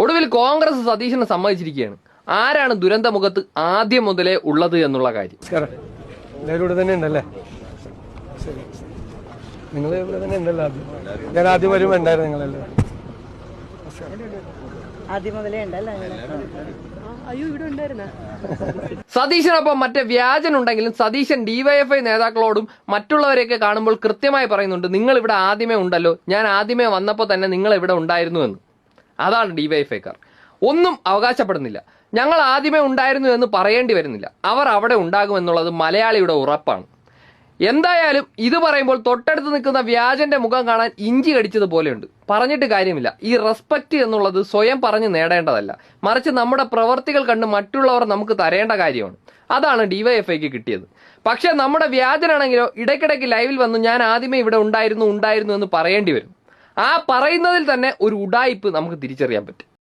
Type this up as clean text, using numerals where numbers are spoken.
ഒടുവിൽ കോൺഗ്രസ് സതീശനെ സമ്മതിച്ചിരിക്കുകയാണ്. ആരാണ് ദുരന്തമുഖത്ത് ആദ്യം മുതലേ ഉള്ളത് എന്നുള്ള കാര്യം. എല്ലാവരും ഇവിടെ തന്നെ ഉണ്ടല്ലേ? ശരി, നിങ്ങൾ ഇവിടെ തന്നെ ഉണ്ടല്ലോ? ഞാൻ ആദ്യം വരുമ്പോൾ ഉണ്ടായിരുന്നു നിങ്ങളല്ലേ? ആദ്യം മുതലേ ഉണ്ടല്ലോ. അയ്യോ, ഇവിടെ ഉണ്ടായിരുന്ന സതീശനൊപ്പം മറ്റേ വ്യാജനുണ്ടെങ്കിലും സതീശൻ ഡിവൈഎഫ്ഐ നേതാക്കളോടും മറ്റുള്ളവരെയൊക്കെ കാണുമ്പോൾ കൃത്യമായി പറയുന്നുണ്ട്, നിങ്ങൾ ഇവിടെ ആദ്യമേ ഉണ്ടല്ലോ, ഞാൻ ആദ്യമേ വന്നപ്പോൾ തന്നെ നിങ്ങൾ ഇവിടെ ഉണ്ടായിരുന്നു എന്ന്. അതാണ് ഡിവൈഎഫ്ഐക്കാർ. ഒന്നും അവകാശപ്പെടുന്നില്ല, ഞങ്ങൾ ആദ്യമേ ഉണ്ടായിരുന്നു എന്ന് പറയേണ്ടി വരുന്നില്ല. അവർ അവിടെ ഉണ്ടാകുമെന്നുള്ളത് മലയാളിയുടെ ഉറപ്പാണ്. എന്തായാലും ഇത് പറയുമ്പോൾ തൊട്ടടുത്ത് നിൽക്കുന്ന വ്യാജന്റെ മുഖം കാണാൻ ഇഞ്ചി കടിച്ചത് പോലെയുണ്ട്. പറഞ്ഞിട്ട് കാര്യമില്ല. ഈ റെസ്പെക്ട് എന്നുള്ളത് സ്വയം പറഞ്ഞ് നേടേണ്ടതല്ല, മറിച്ച് നമ്മുടെ പ്രവർത്തികൾ കണ്ട് മറ്റുള്ളവർ നമുക്ക് തരേണ്ട കാര്യമാണ്. അതാണ് ഡിവൈഎഫ്ഐക്ക് കിട്ടിയത്. പക്ഷെ നമ്മുടെ വ്യാജനാണെങ്കിലോ ഇടയ്ക്കിടയ്ക്ക് ലൈവിൽ വന്ന് ഞാൻ ആദ്യമേ ഇവിടെ ഉണ്ടായിരുന്നു എന്ന് പറയേണ്ടി വരും. ആ പറയുന്നതിൽ തന്നെ ഒരു ഉഡായിപ്പ് നമുക്ക് തിരിച്ചറിയാൻ പറ്റും.